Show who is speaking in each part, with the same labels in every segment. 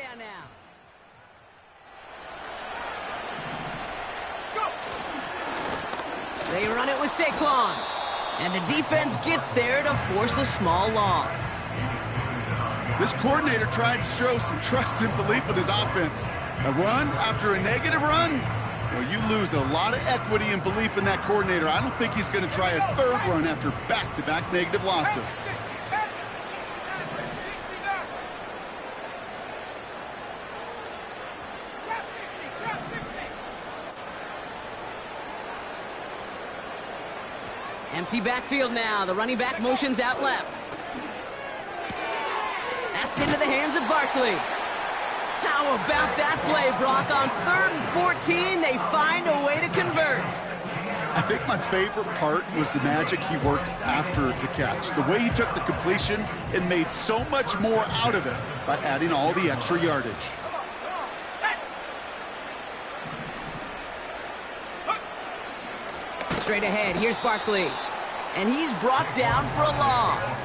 Speaker 1: down now. They run it with Saquon. And the defense gets there to force a small loss.
Speaker 2: This coordinator tried to show some trust and belief in his offense. A run after a negative run? Well, you lose a lot of equity and belief in that coordinator. I don't think he's going to try a third run after back-to-back negative losses.
Speaker 1: Empty backfield now. The running back motions out left. That's into the hands of Barkley. How about that play, Brock? On 3rd and 14, they find a way to convert.
Speaker 2: I think my favorite part was the magic he worked after the catch. The way he took the completion and made so much more out of it by adding all the extra yardage.
Speaker 1: Straight ahead, here's Barkley. And he's brought down for a loss.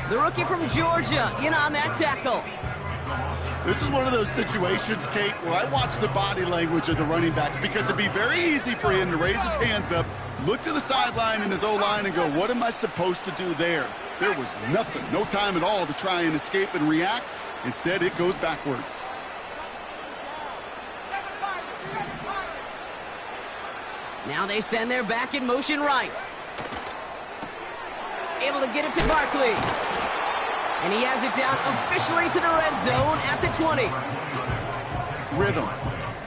Speaker 1: The rookie from Georgia in on that tackle.
Speaker 2: This is one of those situations, Kate, where I watch the body language of the running back because it'd be very easy for him to raise his hands up, look to the sideline in his O-line and go, what am I supposed to do there? There was nothing, no time at all to try and escape and react. Instead, it goes backwards.
Speaker 1: Now they send their back in motion right. Able to get it to Barkley. And he has it down officially to the red zone at the 20.
Speaker 2: Rhythm.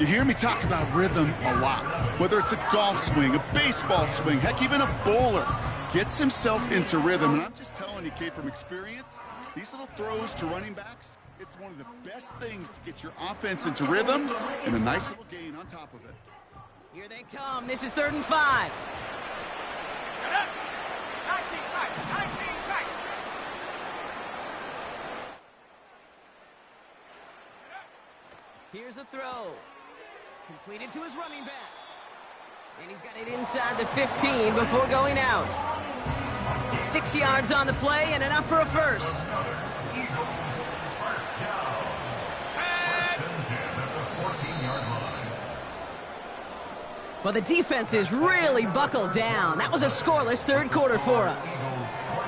Speaker 2: You hear me talk about rhythm a lot. Whether it's a golf swing, a baseball swing, heck, even a bowler gets himself into rhythm. And I'm just telling you, Kate, from experience, these little throws to running backs, it's one of the best things to get your offense into rhythm and a nice little gain on top of it.
Speaker 1: Here they come. This is 3rd and 5. Here's a throw. Completed to his running back. And he's got it inside the 15 before going out. 6 yards on the play and enough for a first. Well, the defense is really buckled down. That was a scoreless 3rd quarter for us.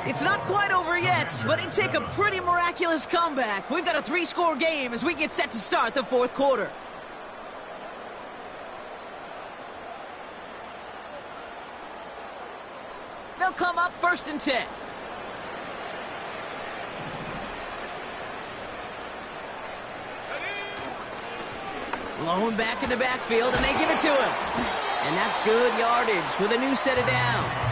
Speaker 1: It's not quite over yet, but it'd take a pretty miraculous comeback. We've got a 3-score game as we get set to start the 4th quarter. They'll come up 1st and 10. Lone back in the backfield, and they give it to him. And that's good yardage with a new set of downs.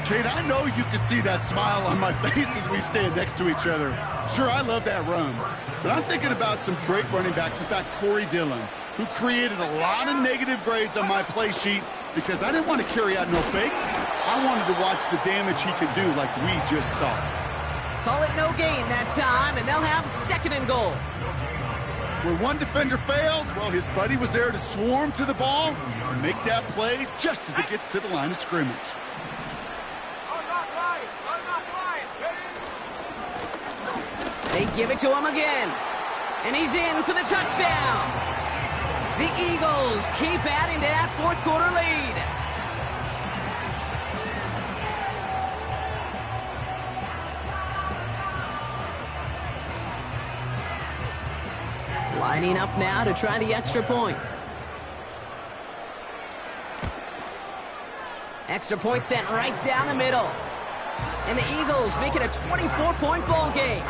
Speaker 2: Kate, I know you can see that smile on my face as we stand next to each other. Sure, I love that run. But I'm thinking about some great running backs. In fact, Corey Dillon, who created a lot of negative grades on my play sheet because I didn't want to carry out no fake. I wanted to watch the damage he could do like we just saw.
Speaker 1: Call it no gain that time, and they'll have 2nd and goal.
Speaker 2: Where one defender failed, well, his buddy was there to swarm to the ball and make that play just as it gets to the line of scrimmage.
Speaker 1: They give it to him again. And he's in for the touchdown. The Eagles keep adding to that 4th quarter lead. Lining up now to try the extra point. Extra point sent right down the middle. And the Eagles make it a 24-point ball game.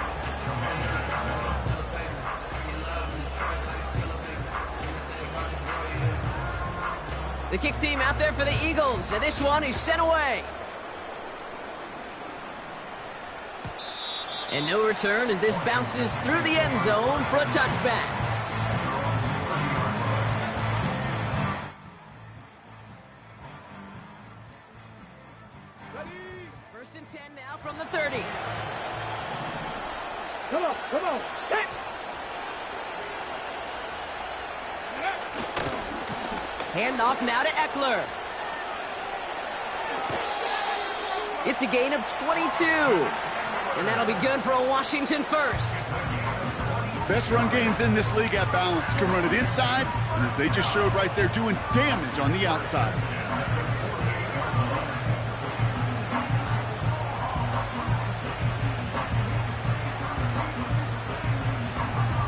Speaker 1: The kick team out there for the Eagles, and this one is sent away. And no return as this bounces through the end zone for a touchback. First and 10 now from the 30.
Speaker 3: Come on. Hit.
Speaker 1: Handoff now to Eckler. It's a gain of 22. And that'll be good for a Washington first.
Speaker 2: Best run games in this league at balance. Can run it inside, and as they just showed right there, doing damage on the outside.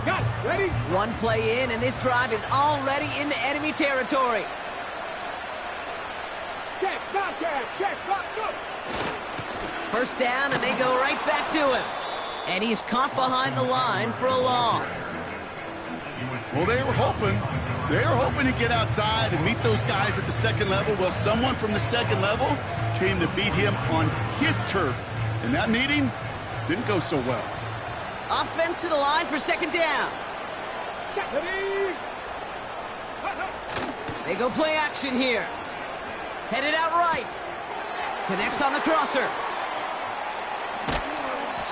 Speaker 3: Got it. Ready?
Speaker 1: One play in, and this drive is already into enemy territory.
Speaker 3: Check, Bobcat. Check, Bobcat.
Speaker 1: First down, and they go right back to him. And he's caught behind the line for a loss.
Speaker 2: Well, they were hoping to get outside and meet those guys at the second level. Well, someone from the second level came to beat him on his turf. And that meeting didn't go so well.
Speaker 1: Offense to the line for second down.
Speaker 3: Ready?
Speaker 1: They go play action here. Headed out right. Connects on the crosser.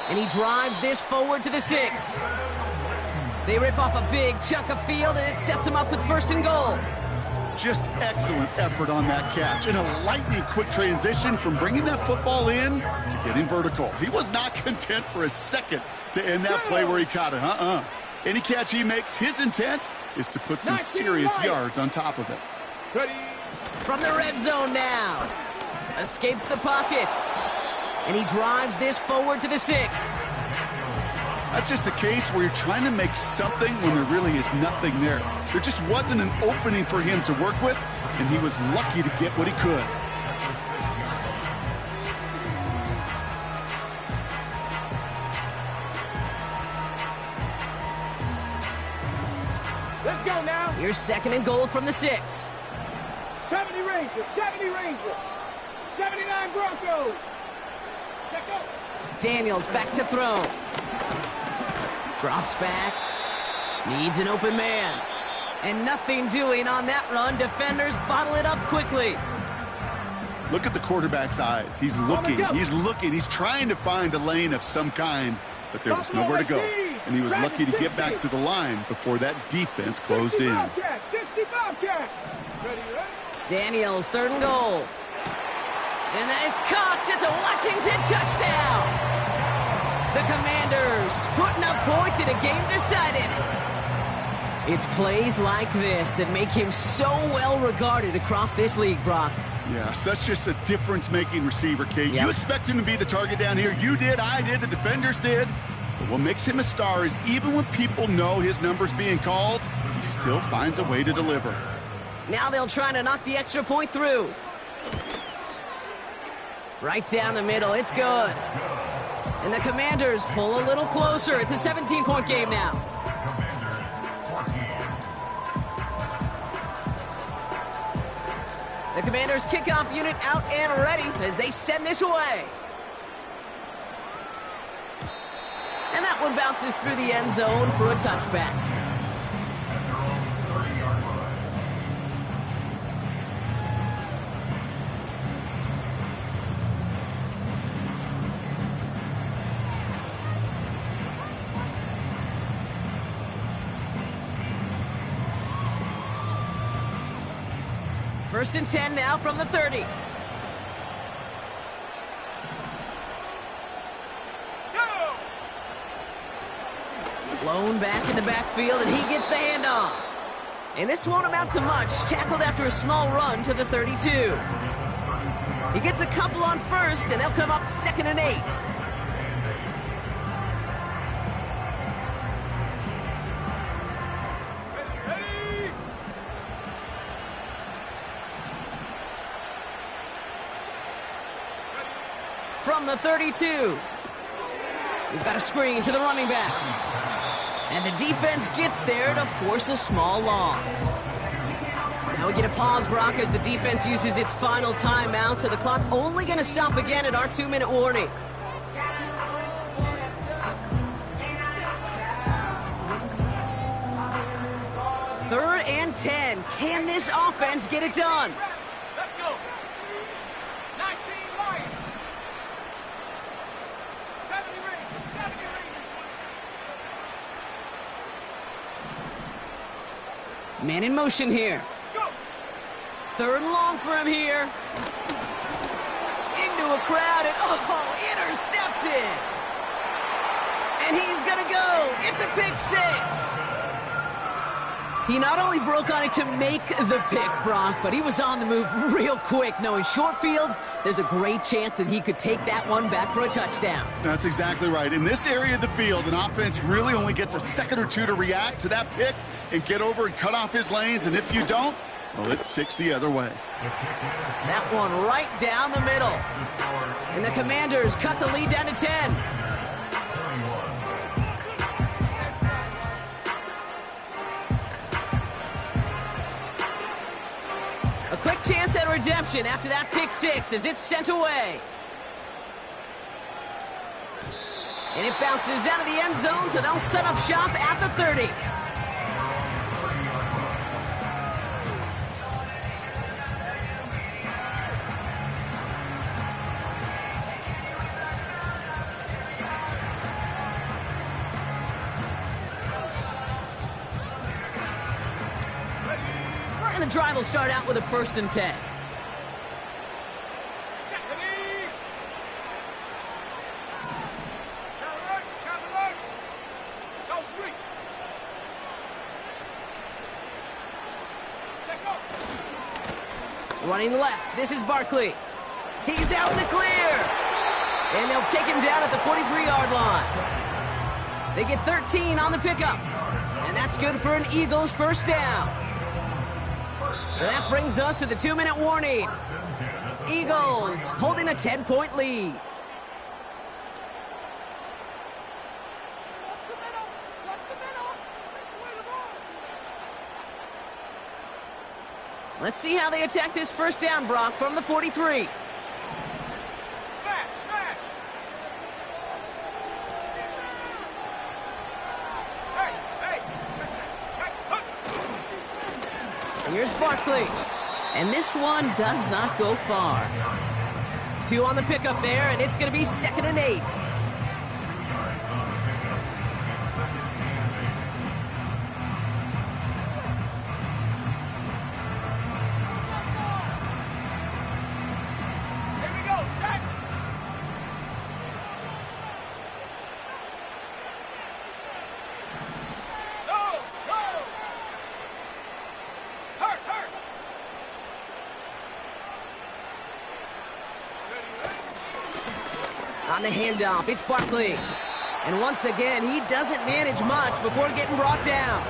Speaker 1: And he drives this forward to the 6. They rip off a big chunk of field, and it sets him up with first and goal.
Speaker 2: Just excellent effort on that catch. And a lightning quick transition from bringing that football in to getting vertical. He was not content for a second to end that play where he caught it. Any catch he makes, his intent is to put some serious yards on top of it.
Speaker 3: Ready?
Speaker 1: From the red zone now. Escapes the pocket. And he drives this forward to the 6.
Speaker 2: That's just a case where you're trying to make something when there really is nothing there. There just wasn't an opening for him to work with, and he was lucky to get what he could.
Speaker 3: Let's go now.
Speaker 1: Here's second and goal from the 6.
Speaker 3: 70 Rangers. 70 Rangers. 79 Broncos. Check go.
Speaker 1: Daniels back to throw. Drops back. Needs an open man. And nothing doing on that run. Defenders bottle it up quickly.
Speaker 2: Look at the quarterback's eyes. He's looking. He's trying to find a lane of some kind, but there was nowhere to go. And he was lucky to get back to the line before that defense closed in.
Speaker 3: 60 Bobcat. Ready?
Speaker 1: Daniels, third and goal. And that is caught. It's a Washington touchdown. The Commanders putting up points in a game decided. It's plays like this that make him so well regarded across this league, Brock.
Speaker 2: Yeah, such just a difference-making receiver, Kate. You expect him to be the target down here. You did, I did, the defenders did. But what makes him a star is even when people know his number's being called, he still finds a way to deliver.
Speaker 1: Now they'll try to knock the extra point through. Right down the middle, it's good. And the Commanders pull a little closer. It's a 17-point game now. The Commanders kickoff unit out and ready as they send this away. And that one bounces through the end zone for a touchback. First and 10 now from the 30.
Speaker 3: Go!
Speaker 1: Blown back in the backfield, and he gets the handoff. And this won't amount to much. Tackled after a small run to the 32. He gets a couple on first, and they'll come up 2nd and 8. From the 32. We've got a screen to the running back. And the defense gets there to force a small loss. Now we get a pause, Brock, as the defense uses its final timeout, so the clock only going to stop again at our 2-minute warning. Third and 10. Can this offense get it done?
Speaker 3: Let's go. 19 Lions. 70 Rangers. 70 Rangers.
Speaker 1: Man in motion here.
Speaker 3: Go.
Speaker 1: Third and long for him here. Into a crowd, and intercepted. And he's going to go. It's a pick six. He not only broke on it to make the pick, Bronk, but he was on the move real quick, knowing short field, there's a great chance that he could take that one back for a touchdown.
Speaker 2: That's exactly right. In this area of the field, an offense really only gets a second or two to react to that pick and get over and cut off his lanes, and if you don't, well, it's 6 the other way.
Speaker 1: That one right down the middle. And the Commanders cut the lead down to 10. A quick chance at redemption after that pick six as it's sent away. And it bounces out of the end zone, so they'll set up shop at the 30. And the drive will start out with a 1st and 10. Running left, this is Barkley. He's out in the clear. And they'll take him down at the 43-yard line. They get 13 on the pickup. And that's good for an Eagles first down. So that brings us to the 2-minute warning. Eagles holding a 10-point lead. Let's see how they attack this first down, Brock, from the 43. Here's Barkley. And this one does not go far. 2 on the pickup there, and it's going to be 2nd and 8. On the handoff, it's Barkley. And once again, he doesn't manage much before getting brought down.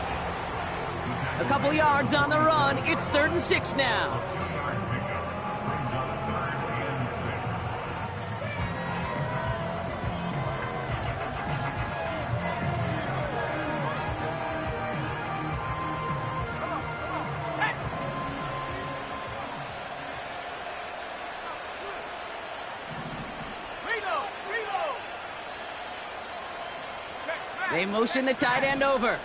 Speaker 1: A couple yards on the run. It's 3rd and 6 now. They motion the tight end over.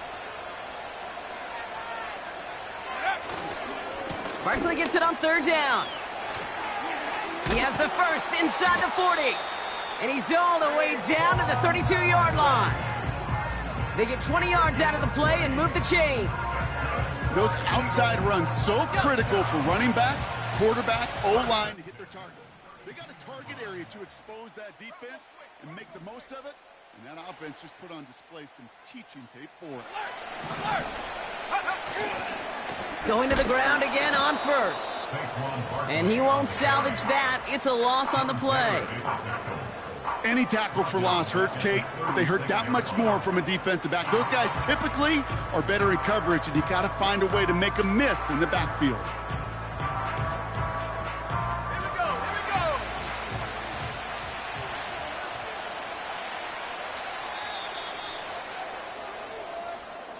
Speaker 1: Barkley gets it on 3rd down. He has the first inside the 40. And he's all the way down to the 32-yard line. They get 20 yards out of the play and move the chains.
Speaker 2: Those outside runs so critical for running back, quarterback, O-line to hit their targets. They got a target area to expose that defense and make the most of it. And that offense just put on display some teaching tape for it.
Speaker 1: Going to the ground again on 1st. And he won't salvage that. It's a loss on the play.
Speaker 2: Any tackle for loss hurts, Kate, but they hurt that much more from a defensive back. Those guys typically are better in coverage, and you got to find a way to make them miss in the backfield.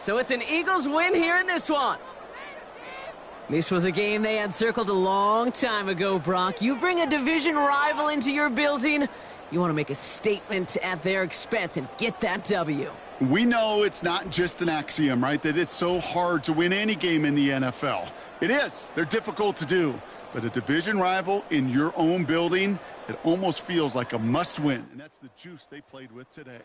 Speaker 1: So it's an Eagles win here in this one. This was a game they had circled a long time ago, Brock. You bring a division rival into your building, you want to make a statement at their expense and get that W.
Speaker 2: We know it's not just an axiom, right, that it's so hard to win any game in the NFL. It is. They're difficult to do. But a division rival in your own building, it almost feels like a must-win. And that's the juice they played with today.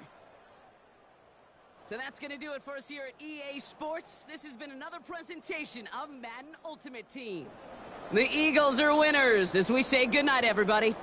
Speaker 1: So that's going to do it for us here at EA Sports. This has been another presentation of Madden Ultimate Team. The Eagles are winners as we say goodnight, everybody.